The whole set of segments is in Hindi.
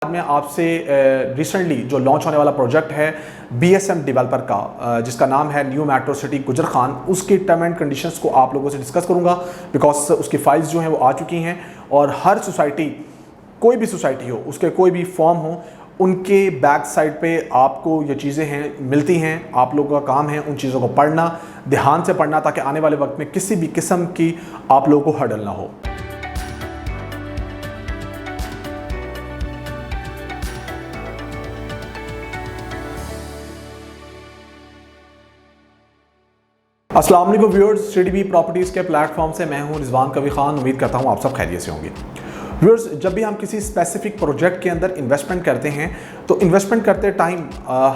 मैं आपसे रिसेंटली जो लॉन्च होने वाला प्रोजेक्ट है BSM डेवलपर का जिसका नाम है न्यू मेट्रो सिटी गुजर खान, उसकी टर्म एंड कंडीशंस को आप लोगों से डिस्कस करूंगा बिकॉज उसकी फाइल्स जो हैं वो आ चुकी हैं और हर सोसाइटी, कोई भी सोसाइटी हो, उसके कोई भी फॉर्म हो, उनके बैक साइड पे आपको ये चीज़ें हैं मिलती हैं। आप लोगों का काम है उन चीज़ों को पढ़ना, ध्यान से पढ़ना, ताकि आने वाले वक्त में किसी भी किस्म की आप लोगों को हर्डल ना हो। अस्सलाम वालेकुम व्यूअर्स, CDB प्रॉपर्टीज़ के प्लेटफॉर्म से मैं हूं रिजवान कवी खान। उम्मीद करता हूं आप सब खैरियत से होंगे। व्यूअर्स, जब भी हम किसी स्पेसिफिक प्रोजेक्ट के अंदर इन्वेस्टमेंट करते हैं तो इन्वेस्टमेंट करते टाइम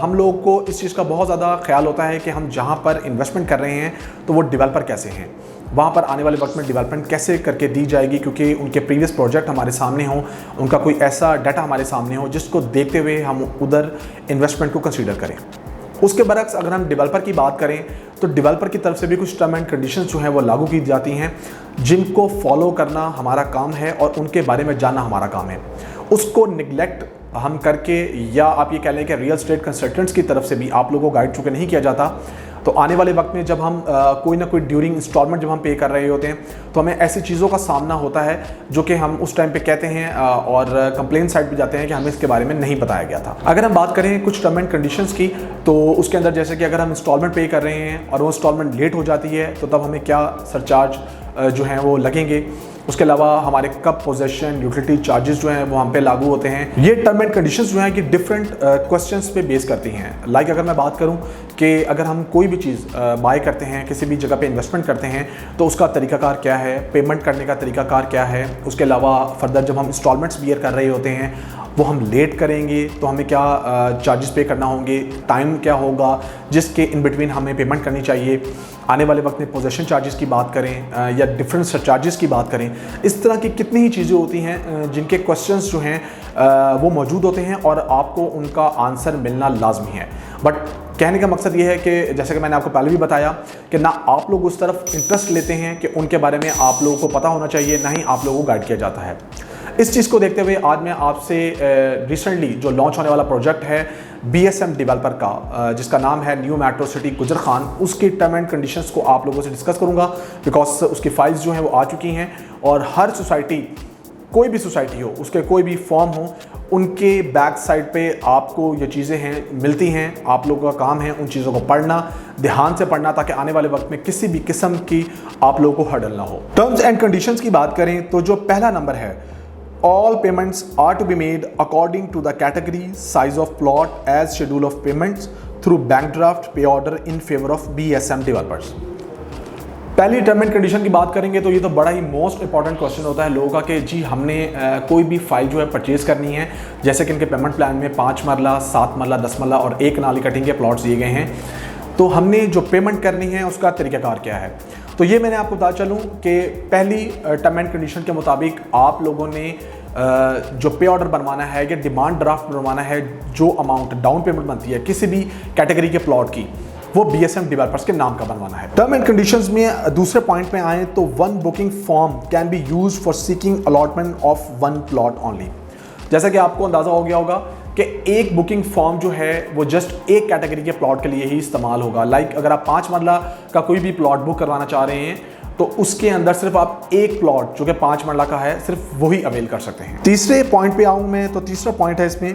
हम लोगों को इस चीज़ का बहुत ज़्यादा ख्याल होता है कि हम जहां पर इन्वेस्टमेंट कर रहे हैं तो वो डेवलपर कैसे हैं, वहाँ पर आने वाले वक्त में डेवलपमेंट कैसे करके दी जाएगी, क्योंकि उनके प्रीवियस प्रोजेक्ट हमारे सामने हों, उनका कोई ऐसा डाटा हमारे सामने हो जिसको देखते हुए हम उधर इन्वेस्टमेंट को कंसीडर करें। उसके बरक्स अगर हम डेवलपर की बात करें तो डेवलपर की तरफ से भी कुछ टर्म एंड कंडीशंस जो हैं वो लागू की जाती हैं, जिनको फॉलो करना हमारा काम है और उनके बारे में जानना हमारा काम है। उसको निगलेक्ट हम करके, या आप ये कह लें कि रियल एस्टेट कंसल्टेंट्स की तरफ से भी आप लोगों को गाइड चूँकि नहीं किया जाता, तो आने वाले वक्त में जब हम कोई ना कोई ड्यूरिंग इंस्टॉलमेंट जब हम पे कर रहे होते हैं तो हमें ऐसी चीज़ों का सामना होता है जो कि हम उस टाइम पे कहते हैं और कंप्लेंट साइड पे जाते हैं कि हमें इसके बारे में नहीं बताया गया था। अगर हम बात करें कुछ टर्म एंड कंडीशंस की, तो उसके अंदर जैसे कि अगर हम इंस्टॉलमेंट पे कर रहे हैं और वो इंस्टॉलमेंट लेट हो जाती है तो तब हमें क्या सरचार्ज जो हैं वो लगेंगे। उसके अलावा हमारे कब पोजेशन, यूटिलिटी चार्जेस जो हैं वो हम पे लागू होते हैं। ये टर्म एंड कंडीशंस जो हैं कि डिफरेंट क्वेश्चंस पे बेस करती हैं। लाइक अगर मैं बात करूं कि अगर हम कोई भी चीज़ बाय करते हैं, किसी भी जगह पे इन्वेस्टमेंट करते हैं, तो उसका तरीकाकार क्या है, पेमेंट करने का तरीकाकार क्या है। उसके अलावा फर्दर जब हम इंस्टॉलमेंट्स बियर कर रहे होते हैं वो हम लेट करेंगे तो हमें क्या चार्जेस पे करना होंगे, टाइम क्या होगा जिसके इन बिटवीन हमें पेमेंट करनी चाहिए। आने वाले वक्त में पोजेशन चार्जेस की बात करें या डिफरेंट चार्जेस की बात करें, इस तरह की कितनी ही चीज़ें होती हैं जिनके क्वेश्चंस जो हैं वो मौजूद होते हैं और आपको उनका आंसर मिलना लाजमी है। बट कहने का मकसद ये है कि जैसे कि मैंने आपको पहले भी बताया कि ना आप लोग उस तरफ इंटरेस्ट लेते हैं कि उनके बारे में आप लोगों को पता होना चाहिए, ना ही आप लोगों को गाइड किया जाता है। इस चीज़ को देखते हुए आज मैं आपसे रिसेंटली जो लॉन्च होने वाला प्रोजेक्ट है BSM डेवलपर का जिसका नाम है न्यू मेट्रो सिटी गुजर खान, उसकी टर्म एंड कंडीशंस को आप लोगों से डिस्कस करूंगा बिकॉज उसकी फाइल्स जो हैं वो आ चुकी हैं और हर सोसाइटी, कोई भी सोसाइटी हो, उसके कोई भी फॉर्म हो, उनके बैक साइड पे आपको ये चीज़ें हैं मिलती हैं। आप लोगों का काम है उन चीज़ों को पढ़ना, ध्यान से पढ़ना, ताकि आने वाले वक्त में किसी भी किस्म की आप लोगों को हर्डल ना हो। टर्म्स एंड कंडीशंस की बात करें तो जो पहला नंबर है, all payments are to be made according to the category, size of plot as schedule of payments through bank draft pay order in favor of BSM developers। पहली टर्म एंड कंडीशन की बात करेंगे तो ये तो बड़ा ही मोस्ट इंपॉर्टेंट क्वेश्चन होता है लोगों का कि जी हमने कोई भी फाइल जो है परचेज़ करनी है, जैसे कि इनके पेमेंट प्लान में 5 मरला, 7 मरला, 10 मरला और 1 नाली कटिंग के प्लॉट्स दिए गए हैं, तो हमने जो पेमेंट करनी है उसका तरीक़ाकार क्या है। तो ये मैंने आपको बता चलूँ कि पहली टर्म एंड कंडीशन के मुताबिक आप लोगों ने जो पे ऑर्डर बनवाना है या डिमांड ड्राफ्ट बनवाना है, जो अमाउंट डाउन पेमेंट बनती है किसी भी कैटेगरी के प्लॉट की, वो BSM डेवलपर्स के नाम का बनवाना है। टर्म एंड कंडीशंस में दूसरे पॉइंट पे आए तो one booking form can be used for seeking allotment of one plot only. जैसा कि आपको अंदाजा हो गया होगा कि एक बुकिंग फॉर्म जो है वो जस्ट एक कैटेगरी के प्लॉट के लिए ही इस्तेमाल होगा। लाइक अगर आप 5 मरला का कोई भी प्लॉट बुक करवाना चाह रहे हैं तो उसके अंदर सिर्फ आप एक प्लॉट जो कि 5 मरला का है सिर्फ वही अवेल कर सकते हैं। तीसरे पॉइंट पे आऊँ मैं तो तीसरा पॉइंट है इसमें,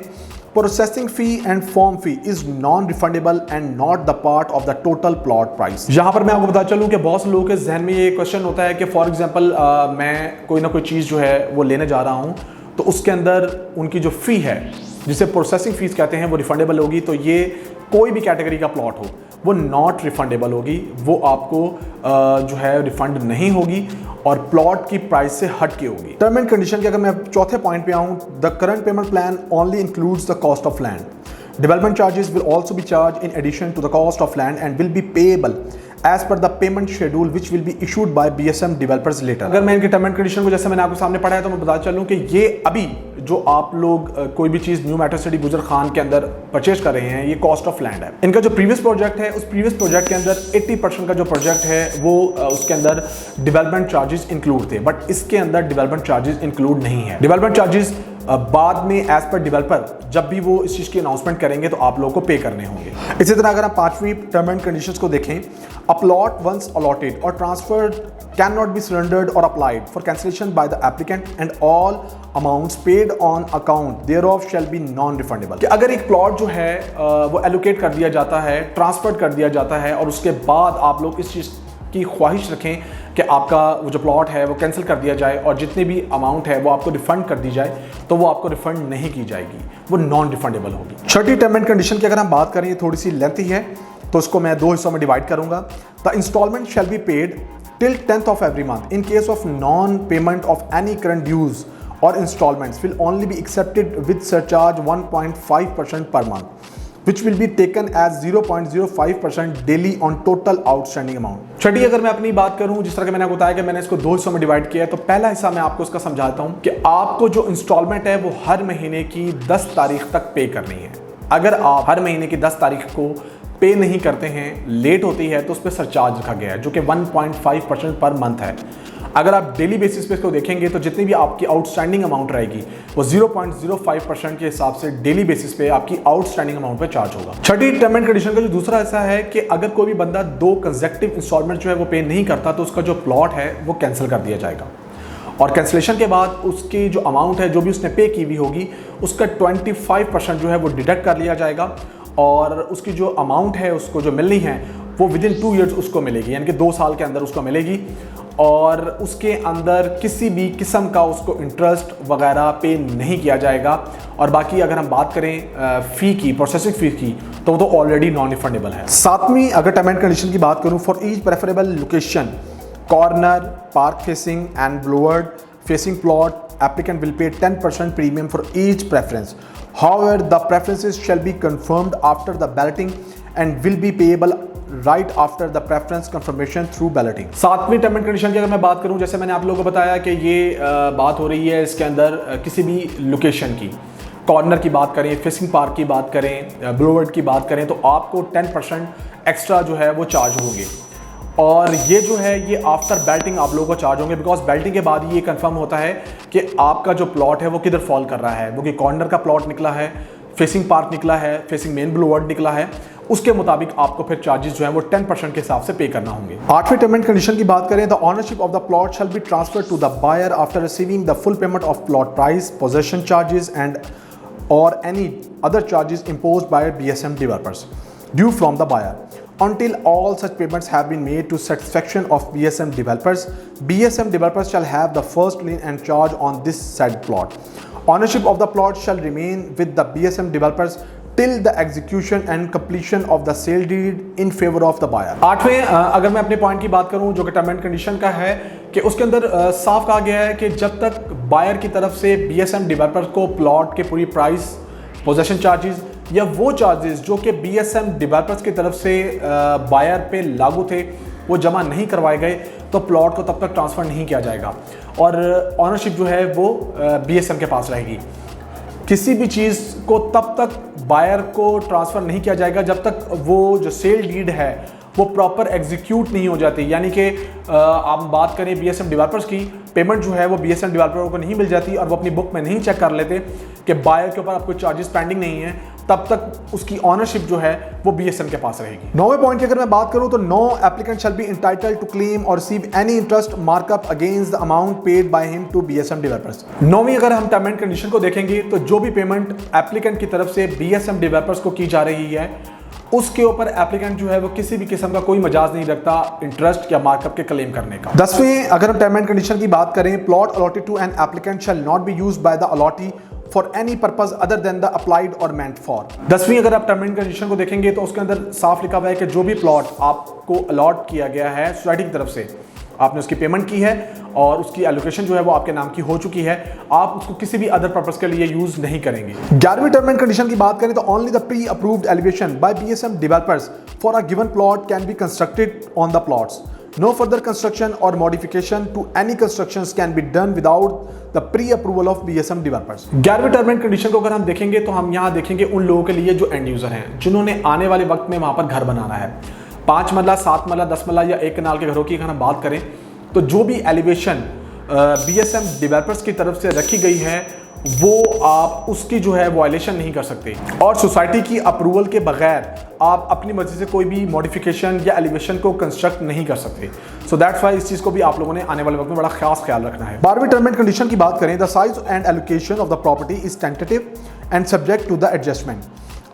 processing fee and form fee is non refundable and not the part of the total plot price. यहाँ पर मैं आपको बता चलूँ कि बहुत से लोगों के जहन में ये क्वेश्चन होता है कि फॉर एग्जाम्पल मैं कोई ना कोई चीज़ जो है वो लेने जा रहा हूँ तो उसके अंदर उनकी जो फ़ी है जिसे प्रोसेसिंग फीस कहते हैं वो रिफंडेबल होगी, तो ये कोई भी कैटेगरी का प्लॉट हो वो नॉट रिफंडेबल होगी, वो आपको जो है रिफंड नहीं होगी और प्लॉट की प्राइस से हट के होगी। टर्म एंड कंडीशन के अगर मैं चौथे पॉइंट पे आऊँ, the current payment plan only includes the cost of land. Development charges will also be charge in addition to the cost of land and will be payable as per the payment schedule which will be issued by BSM developers letter. अगर मैं इनके टर्म एंड कंडीशन को जैसे मैंने आपको सामने पढ़ा है तो मैं बता चलूँ कि ये अभी जो आप लोग कोई भी चीज़ न्यू मेट्रो सिटी गुजर खान के अंदर परचेज कर रहे हैं, ये कॉस्ट ऑफ लैंड है। इनका जो प्रीवियस प्रोजेक्ट है उस प्रीवियस प्रोजेक्ट के अंदर 80% का जो प्रोजेक्ट है वो उसके अंदर डेवलपमेंट चार्जेस इंक्लूड थे, बट इसके अंदर डेवलपमेंट चार्जेस इंक्लूड नहीं है। डेवलपमेंट चार्जेस बाद में एज पर डेवलपर जब भी वो इस चीज़ की अनाउंसमेंट करेंगे तो आप लोगों को पे करने होंगे। इसी तरह अगर हम 5वीं टर्म एंड कंडीशंस को देखें, a plot once allotted or transferred cannot be surrendered or applied for cancellation by the applicant and all amounts paid on account thereof shall be non refundable. कि अगर एक प्लॉट जो है वो एलोकेट कर दिया जाता है, ट्रांसफर कर दिया जाता है और उसके बाद आप लोग इस चीज़ की ख्वाहिश रखें कि आपका वो जो प्लॉट है वो कैंसिल कर दिया जाए और जितनी भी अमाउंट है वो आपको रिफंड कर दी जाए, तो वो आपको रिफंड नहीं की जाएगी, वो नॉन रिफंडेबल होगी। छठी टर्म एंड कंडीशन की अगर हम बात करें, ये थोड़ी सी लेंथी है तो इसको मैं 2 हिस्सों में डिवाइड करूंगा। The instalment shall be paid till 10th of every month. In case of non-payment of any current dues or installments will only be accepted with surcharge 1.5% per month, which will be taken as 0.05% daily on total outstanding amount. छठी अगर मैं अपनी बात करूं, जिस तरह के मैंने आपको बताया कि मैंने इसको 2 हिस्सों में डिवाइड किया है, तो पहला हिस्सा मैं आपको इसका समझाता हूं कि आपको जो इंस्टॉलमेंट है वो हर महीने की 10 तारीख तक पे करनी है। अगर आप हर महीने की 10 तारीख को पे नहीं करते हैं, लेट होती है, तो उस पर सरचार्ज रखा गया है जो कि 1.5% पर मंथ है। अगर आप डेली बेसिस पे इसको देखेंगे तो जितनी भी आपकी आउटस्टैंडिंग अमाउंट रहेगी वो 0.05% के हिसाब से डेली बेसिस पे आपकी आउटस्टैंडिंग अमाउंट पे चार्ज होगा। छठी टर्म एंड कंडीशन का जो दूसरा हिस्सा है कि अगर कोई भी बंदा 2 कंसेक्टिव इंस्टॉलमेंट जो है वो पे नहीं करता तो उसका जो प्लॉट है वो कैंसिल कर दिया जाएगा और कैंसिलेशन के बाद उसकी जो अमाउंट है, जो भी उसने पे की हुई होगी, उसका 25% जो है वो डिडक्ट कर लिया जाएगा और उसकी जो अमाउंट है उसको जो मिलनी है वो विदिन 2 ईयर्स उसको मिलेगी, यानी कि 2 साल के अंदर उसको मिलेगी और उसके अंदर किसी भी किस्म का उसको इंटरेस्ट वगैरह पे नहीं किया जाएगा। और बाकी अगर हम बात करें फ़ी की, प्रोसेसिंग फ़ी की, तो वो तो ऑलरेडी नॉन रिफंडेबल है। 7वीं अगर टर्म एंड कंडीशन की बात करूँ, for each preferable location, corner, park facing and boulevard facing plot, applicant will pay 10% premium for each preference. However, the preferences shall be confirmed after the balloting and will be payable right after the preference confirmation through balloting. 7वीं टर्म एंड कंडीशन की अगर मैं बात करूं, जैसे मैंने आप लोगों को बताया कि ये बात हो रही है इसके अंदर किसी भी लोकेशन की, कॉर्नर की बात करें, फिशिंग पार्क की बात करें, ब्लोवर्ड की बात करें, तो आपको 10% एक्स्ट्रा जो है वो चार्ज होंगे और ये जो है ये आफ्टर बेल्टिंग आप लोगों को चार्ज होंगे, बिकॉज बेल्टिंग के बाद ये कंफर्म होता है कि आपका जो प्लॉट है वो किधर फॉल कर रहा है, वो कि कॉर्नर का प्लॉट निकला है, फेसिंग पार्क निकला है, फेसिंग मेन ब्लोवर्ड निकला है, उसके मुताबिक आपको फिर चार्जेस जो है वो 10% के हिसाब से पे करना होंगे। 8वीं टर्म एंड कंडीशन की बात करें, the ownership of the plot shall be transferred to the buyer after receiving the full payment of plot price, possession charges and or any other charges imposed by BSM developers due from the buyer. Until all such payments have been made to satisfaction of BSM developers shall have the first lien and charge on this said plot. Ownership of the plot shall remain with the BSM developers till the execution and completion of the sale deed in favor of the buyer. 8वें अगर मैं अपने पॉइंट की बात करूं जो कि टर्म एंड कंडीशन का है कि उसके अंदर साफ कहा गया है कि जब तक बायर की तरफ से BSM developers को प्लॉट के पूरी प्राइस, पोजेशन चार्जेस या वो चार्जेस जो कि BSM डेवलपर्स की तरफ से बायर पे लागू थे वो जमा नहीं करवाए गए, तो प्लॉट को तब तक ट्रांसफ़र नहीं किया जाएगा और ऑनरशिप जो है वो BSM के पास रहेगी। किसी भी चीज़ को तब तक बायर को ट्रांसफ़र नहीं किया जाएगा जब तक वो जो सेल डीड है वो प्रॉपर एग्जीक्यूट नहीं हो जाती, यानी कि आप बात करें BSM डेवलपर्स की, पेमेंट जो है वो BSM डेवलपर को नहीं मिल जाती और वो अपनी बुक में नहीं चेक कर लेते कि बायर के ऊपर आपको चार्जेस पेंडिंग नहीं है, तब तक उसकी ऑनरशिप जो है वो BSM के पास रहेगी। 9वें पॉइंट की अगर मैं बात करूं तो no applicant shall be entitled to claim or receive any interest markup against the amount paid by him to BSM developers. 9वीं अगर हम टर्म एंड कंडीशन को देखेंगे तो जो भी पेमेंट एप्लीकेंट की तरफ से BSM डेवलपर्स को की जा रही है उसके ऊपर एप्लीकेंट जो है वो किसी भी किस्म का कोई मजाज नहीं रखता इंटरेस्ट या मार्कअप के क्लेम करने का। 10वीं अगर हम टर्म एंड कंडीशन की बात करें, plot allotted to an applicant shall not be used by the allottee for any purpose other than the applied or meant for. 10वीं अगर आप टर्म एंड कंडीशन को देखेंगे तो उसके अंदर साफ लिखा हुआ है कि जो भी प्लॉट आपको अलॉट किया गया है सोसाइटी की तरफ से, आपने उसकी पेमेंट की है और उसकी एलोकेशन जो है वो आपके नाम की हो चुकी है, आप उसको किसी भी अदर पर्पस के लिए यूज नहीं करेंगे। 11वीं टर्म एंड कंडीशन की बात करें तो only the pre approved elevation by BSM developers for a given plot can be constructed on the plots. No further construction or modification to any constructions can be done without the pre-approval of BSM developers. 11वीं टर्म एंड कंडीशन को अगर हम देखेंगे तो हम यहाँ देखेंगे उन लोगों के लिए जो एंड यूजर हैं, जिन्होंने आने वाले वक्त में वहाँ पर घर बनाना है, 5 मरला, 7 मरला, 10 मरला या 1 कनाल के घरों की अगर हम बात करें तो जो भी एलिवेशन BSM डेवलपर्स की तरफ से रखी गई है वो आप उसकी जो है वायलेशन नहीं कर सकते। और सोसाइटी की अप्रूवल के बगैर आप अपनी मर्जी से कोई भी मॉडिफिकेशन या एलिवेशन को कंस्ट्रक्ट नहीं कर सकते। सो दैट्स वाई इस चीज़ को भी आप लोगों ने आने वाले वक्त में बड़ा खास ख्याल रखना है। 12वीं टर्म एंड कंडीशन की बात करें, the size and allocation of the property is tentative and subject to the adjustment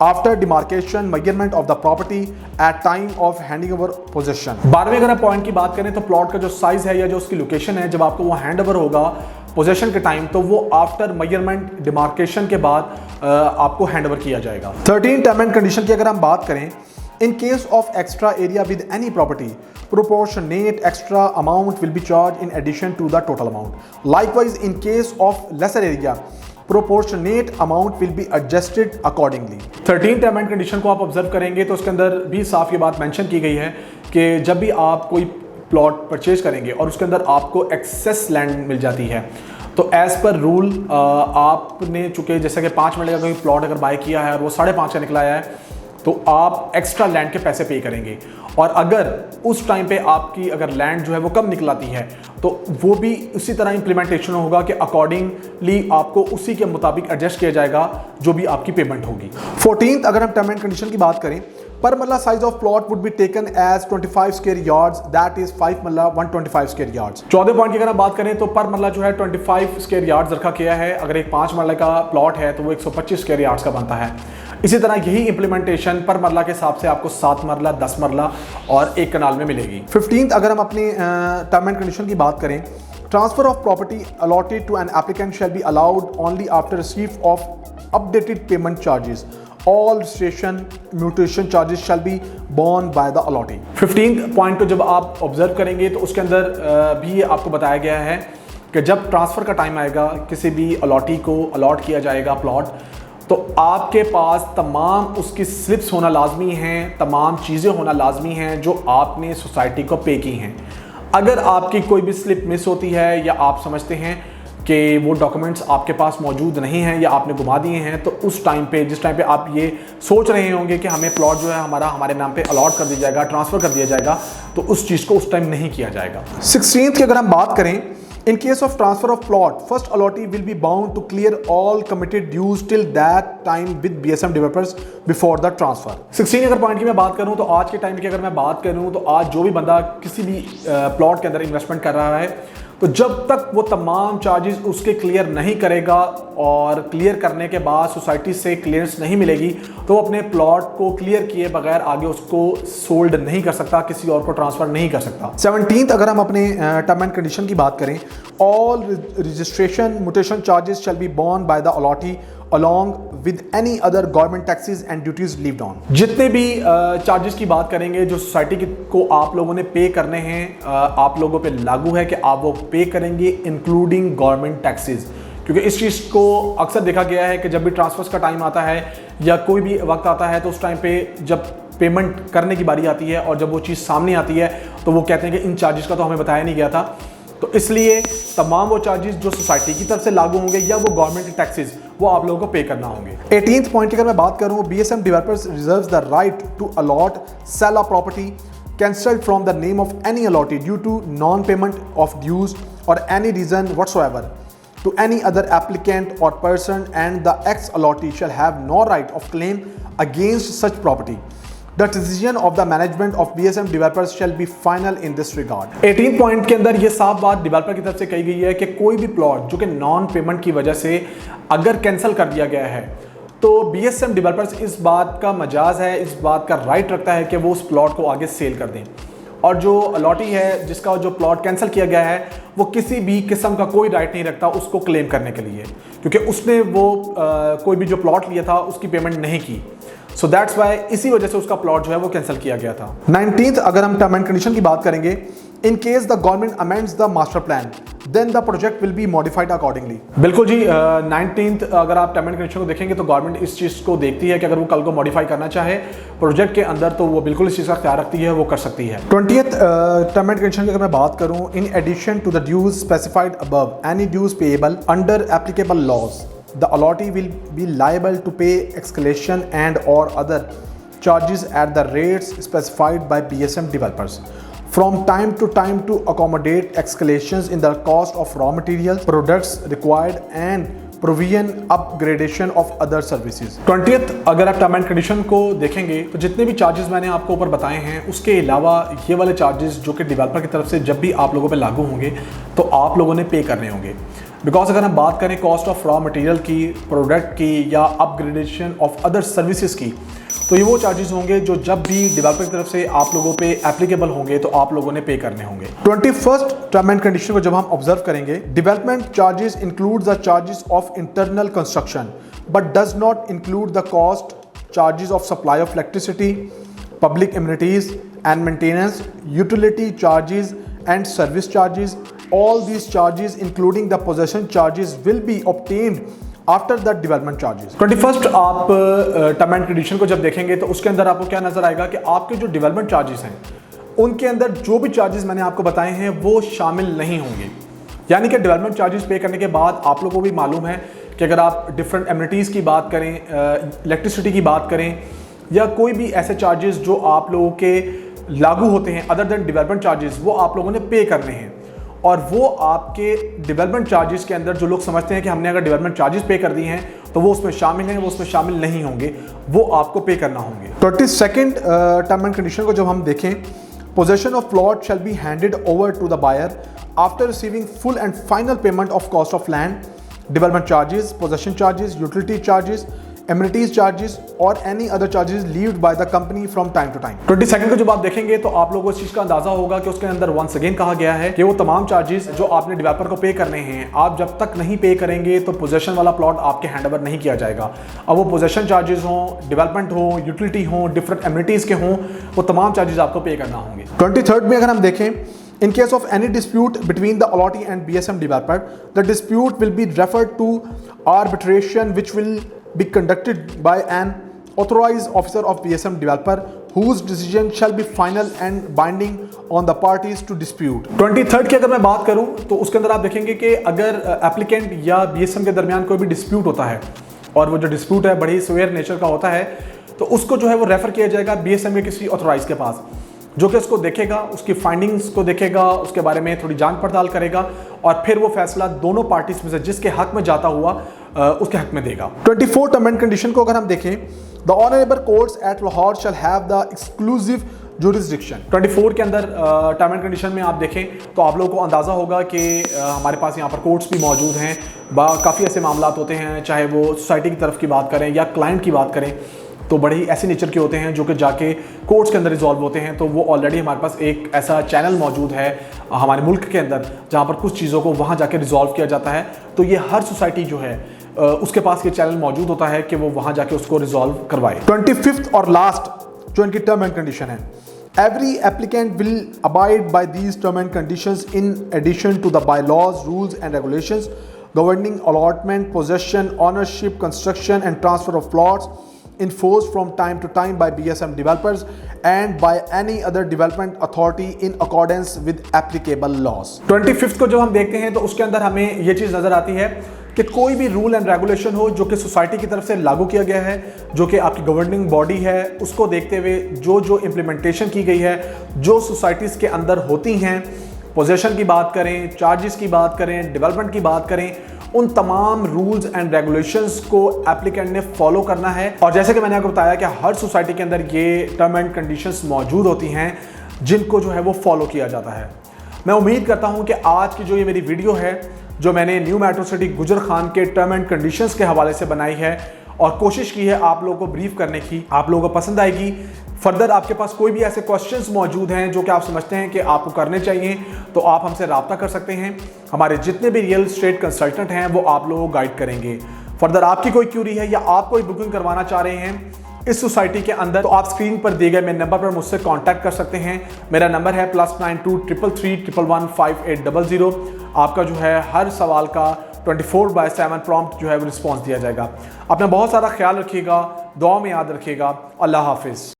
after demarcation measurement of the property at time of handing over possession. 12वें अगर आप पॉइंट की बात करें तो प्लॉट का जो साइज है या जो उसकी लोकेशन है, जब आपको वो हैंड ओवर होगा पोजेशन के टाइम, तो वो आफ्टर मेजरमेंट डिमार्केशन के बाद आपको हैंड ओवर किया जाएगा। 13 टर्म एंड कंडीशन की अगर हम बात करें, in case of extra area with any property proportionate extra amount will be charged in addition to the total amount. Likewise, in case of lesser area, proportionate amount will be adjusted accordingly. 13 term and condition को आप ऑब्जर्व करेंगे तो उसके अंदर भी साफ ये बात मेंशन की गई है कि जब भी आप कोई प्लॉट परचेज करेंगे और उसके अंदर आपको एक्सेस लैंड मिल जाती है, तो एज़ पर रूल आपने चूँकि जैसे कि 5 मिनट का कोई प्लॉट अगर बाय किया है और वो 5.5 का निकला है, तो आप एक्स्ट्रा लैंड के पैसे पे करेंगे। और अगर उस टाइम पे आपकी अगर लैंड जो है वो कम निकलाती है, तो वो भी उसी तरह इंप्लीमेंटेशन होगा कि अकॉर्डिंगली आपको उसी के मुताबिक एडजस्ट किया जाएगा जो भी आपकी पेमेंट होगी। 14th अगर हम टर्म एंड कंडीशन की बात करें, per marla size of plot would be taken as 25 square yards, that is 5 marla 125 square yards. 14 point की अगर हम बात करें तो पर मल्ला जो है 25 स्क्वायर यार्ड्स रखा गया है। अगर एक 5 मल्ला का प्लॉट है तो वो 125 स्क्वायर यार्ड्स का बनता है। इसी तरह यही इंप्लीमेंटेशन पर मरला के हिसाब से आपको 7 मरला, 10 मरला और 1 कनाल में मिलेगी। 15th अगर हम अपनी टर्म एंड कंडीशन की बात करें, transfer of property allotted to an applicant shall be allowed only after receive of updated payment charges. All registration mutation charges shall be borne by the allotee। 15th point को जब आप ऑब्जर्व करेंगे तो उसके अंदर भी आपको बताया गया है कि जब ट्रांसफ़र का टाइम आएगा, किसी भी अलॉटी को अलॉट किया जाएगा प्लॉट, तो आपके पास तमाम उसकी स्लिप्स होना लाजमी हैं, तमाम चीज़ें होना लाजमी हैं जो आपने सोसाइटी को पे की हैं। अगर आपकी कोई भी स्लिप मिस होती है या आप समझते हैं कि वो डॉक्यूमेंट्स आपके पास मौजूद नहीं हैं या आपने घुमा दिए हैं, तो उस टाइम पे, जिस टाइम पे आप ये सोच रहे होंगे कि हमें प्लॉट जो है हमारे नाम पे अलॉट कर दिया जाएगा, ट्रांसफ़र कर दिया जाएगा, तो उस चीज़ को उस टाइम नहीं किया जाएगा। 16th की अगर हम बात करें, in case of transfer of plot, first allotee will be bound to clear all committed dues till that time with BSM developers before the transfer। 16 अगर पॉइंट की मैं बात करूं तो आज के टाइम की अगर मैं बात करूं तो आज जो भी बंदा किसी भी प्लॉट के अंदर इन्वेस्टमेंट कर रहा है, तो जब तक वो तमाम चार्जेस उसके क्लियर नहीं करेगा और क्लियर करने के बाद सोसाइटी से क्लियरेंस नहीं मिलेगी, तो वो अपने प्लॉट को क्लियर किए बगैर आगे उसको सोल्ड नहीं कर सकता, किसी और को ट्रांसफ़र नहीं कर सकता। 17th अगर हम अपने टर्म एंड कंडीशन की बात करें, all registration mutation charges shall be borne by the allottee along with any other government taxes and duties levied on। जितने भी चार्जेस की बात करेंगे जो सोसाइटी को आप लोगों ने पे करने हैं, आप लोगों पे लागू है कि आप वो पे करेंगे इंक्लूडिंग गवर्नमेंट टैक्सेस। क्योंकि इस चीज़ को अक्सर देखा गया है कि जब भी ट्रांसफर्स का टाइम आता है या कोई भी वक्त आता है, तो उस टाइम पे जब पेमेंट करने की बारी आती है और जब वो चीज़ सामने आती है तो वो कहते हैं कि इन चार्जेस का तो हमें बताया नहीं गया था। तो इसलिए तमाम वो चार्जेस जो सोसाइटी की तरफ से लागू होंगे या वो गवर्नमेंट के टैक्सेस, वो आप लोगों को पे करना होंगे। 18th पॉइंट की अगर मैं बात करूं, BSM developers reserves the right to allot, sell a property cancelled from the name of any allotee due to non-payment of dues or any reason whatsoever to any other applicant or person, and the ex-allotee shall have no right of claim against such property। The decision of the management of BSM developers shall be final in this regard। 18 point के अंदर ये साफ बात डेवलपर की तरफ से कही गई है कि कोई भी प्लॉट जो कि नॉन पेमेंट की वजह से अगर कैंसिल कर दिया गया है, तो BSM डेवलपर्स इस बात का मजाज है, इस बात का राइट रखता है कि वो उस प्लॉट को आगे सेल कर दें। और जो अलॉटी है, जिसका जो प्लॉट कैंसिल किया गया है, वो किसी भी किस्म का कोई राइट नहीं रखता उसको क्लेम करने के लिए, क्योंकि उसने वो कोई भी जो प्लॉट लिया था उसकी पेमेंट नहीं की। सो दैट्स वाई इसी वजह से उसका प्लॉट जो है वो कैंसिल किया गया था। 19th अगर हम टर्म एंड कंडीशन की बात करेंगे, in case the government amends the master plan then the project will be modified accordingly. बिल्कुल जी, 19th अगर आप टर्म एंड कंडीशन को देखेंगे तो गवर्नमेंट इस चीज़ को देखती है कि अगर वो कल को मॉडिफाई करना चाहे प्रोजेक्ट के अंदर, तो वो बिल्कुल इस चीज़ का ख्याल रखती है, वो कर सकती है। 20th टर्म एंड कंडीशन की अगर मैं बात करूँ, in addition to the dues specified above, any dues payable under applicable laws, the allotee will be liable to pay escalation and or other charges at the rates specified by BSM developers from time to accommodate escalations in the cost of raw materials, products required and provision upgradation of other services. 20th अगर आप टर्म एंड कंडीशन को देखेंगे तो जितने भी चार्जेस मैंने आपको ऊपर बताए हैं उसके अलावा ये वाले चार्जेस जो कि डेवलपर की तरफ से जब भी आप लोगों पे लागू होंगे तो आप लोगों ने पे करने होंगे। बिकॉज अगर हम बात करें कॉस्ट ऑफ रॉ मटेरियल की, प्रोडक्ट की या अपग्रेडेशन ऑफ अदर सर्विसेज की, तो ये वो चार्जेस होंगे जो जब भी डेवलपर की तरफ से आप लोगों पे एप्लीकेबल होंगे तो आप लोगों ने पे करने होंगे। 21st टर्म एंड कंडीशन को जब हम ऑब्जर्व करेंगे, development charges include the charges of internal construction but does not include the cost charges of supply of electricity, public amenities and maintenance, utility charges and service charges. All these charges including the possession charges will be obtained after the development charges. 21st आप टर्म एंड कंडीशन को जब देखेंगे तो उसके अंदर आपको क्या नजर आएगा कि आपके जो डेवलपमेंट चार्जेस हैं उनके अंदर जो भी चार्जेस मैंने आपको बताए हैं वो शामिल नहीं होंगे। यानी कि डेवलपमेंट चार्जेस पे करने के बाद आप लोगों को भी मालूम है कि अगर आप डिफरेंट एमिनिटीज़ की बात करें, इलेक्ट्रिसिटी की बात करें या कोई भी ऐसे चार्जेस जो आप लोगों के लागू होते हैं अदर देन डेवलपमेंट चार्जेस, वो आप लोगों ने पे करने हैं। और वो आपके डेवलपमेंट चार्जेस के अंदर जो लोग समझते हैं कि हमने अगर डेवलपमेंट चार्जेस पे कर दिए हैं तो वो उसमें शामिल हैं, वो उसमें शामिल नहीं होंगे, वो आपको पे करना होंगे। 22nd टर्म एंड कंडीशन को जब हम देखें, possession of plot shall be handed over to the buyer after receiving full and final payment of cost of land, development charges, possession charges, utility charges, amenities charges or any other charges levied by the company from time to time. 22nd को जब आप देखेंगे तो आप लोगों को इस चीज का अंदाजा होगा कि उसके अंदर वंस अगेन कहा गया है कि वो तमाम चार्जेस जो आपने डेवलपर को पे करने हैं, आप जब तक नहीं पे करेंगे तो पोजेशन वाला प्लॉट आपके हैंडओवर नहीं किया जाएगा। अब वो पोजेशन चार्जेस हों, डेवलपमेंट हो, यूटिलिटी हो, डिफरेंट एमिनिटीज के हों, वो तमाम चार्जेस आपको पे करना होंगे। 23rd में अगर हम देखें, in case of any dispute between the allotee and BSM developer, the dispute will be referred to arbitration which will be conducted by an authorized officer of BSM developer whose decision shall be final and binding on the parties to dispute। 23rd की अगर मैं बात करूं तो उसके अंदर आप देखेंगे कि अगर एप्लीकेंट या BSM के दरमियान कोई भी डिस्प्यूट होता है और वो जो डिस्प्यूट है बड़ी सिवियर नेचर का होता है तो उसको जो है वो रेफर किया जाएगा BSM के किसी ऑथोराइज के पास, जो कि उसको देखेगा, उसकी फाइंडिंग्स को देखेगा, उसके बारे में थोड़ी जांच पड़ताल करेगा और फिर वो फैसला दोनों पार्टीज में से जिसके हक में जाता हुआ उसके हक में देगा। 24 टर्म एंड कंडीशन को अगर हम देखें, the honourable courts at Lahore shall have the exclusive jurisdiction. 24 के अंदर टर्म एंड कंडीशन में आप देखें तो आप लोगों को अंदाज़ा होगा कि हमारे पास यहाँ पर कोर्ट्स भी मौजूद हैं। काफ़ी ऐसे मामला होते हैं, चाहे वो सोसाइटी की तरफ की बात करें या क्लाइंट की बात करें, तो बड़ी ऐसे नेचर के होते हैं जो कि जाके कोर्ट्स के अंदर रिजॉल्व होते हैं। तो वो ऑलरेडी हमारे पास एक ऐसा चैनल मौजूद है हमारे मुल्क के अंदर जहाँ पर कुछ चीज़ों को वहाँ जाके रिजॉल्व किया जाता है। तो ये हर सोसाइटी जो है उसके पास ये चैनल मौजूद होता है कि वो वहाँ जाके उसको रिजॉल्व करवाए। 25th और लास्ट जो इनकी टर्म एंड कंडीशन है, every applicant will abide by these term and conditions in addition to the bylaws, rules and regulations governing allotment, possession, ownership, construction and transfer of plots enforced from time to time by BSM developers and by any other development authority in accordance with applicable laws। 25th को जब हम देखते हैं तो उसके अंदर हमें ये चीज़ नज़र आती है कि कोई भी रूल एंड रेगुलेशन हो जो कि सोसाइटी की तरफ से लागू किया गया है, जो कि आपकी गवर्निंग बॉडी है, उसको देखते हुए जो जो इम्प्लीमेंटेशन की गई है, जो सोसाइटीज़ के अंदर होती हैं, पोजेशन की बात करें, चार्जेस की बात करें, डेवलपमेंट की बात करें, उन तमाम रूल्स एंड रेगुलेशंस को एप्लीकेंट ने फॉलो करना है। और जैसे कि मैंने आपको बताया कि हर सोसाइटी के अंदर ये टर्म एंड कंडीशंस मौजूद होती हैं जिनको जो है वो फॉलो किया जाता है। मैं उम्मीद करता हूं कि आज की जो ये मेरी वीडियो है जो मैंने न्यू मेट्रो सिटी गुजर खान के टर्म एंड कंडीशंस के हवाले से बनाई है और कोशिश की है आप लोगों को ब्रीफ करने की, आप लोगों को पसंद आएगी। फर्दर आपके पास कोई भी ऐसे क्वेश्चंस मौजूद हैं जो कि आप समझते हैं कि आपको करने चाहिए तो आप हमसे रब्ता कर सकते हैं। हमारे जितने भी रियल एस्टेट कंसल्टेंट हैं वो आप लोगों को गाइड करेंगे। फर्दर आपकी कोई क्यूरी है या आप कोई बुकिंग करवाना चाह रहे हैं इस सोसाइटी के अंदर तो आप स्क्रीन पर दिए गए मेरे नंबर पर मुझसे कांटेक्ट कर सकते हैं। मेरा नंबर है +92 333 111 5800। आपका जो है हर सवाल का 24/7 प्रॉम्प्ट जो है वो रिस्पॉन्स दिया जाएगा। अपना बहुत सारा ख्याल रखिएगा, दुआ में याद रखिएगा। अल्लाह हाफिज़।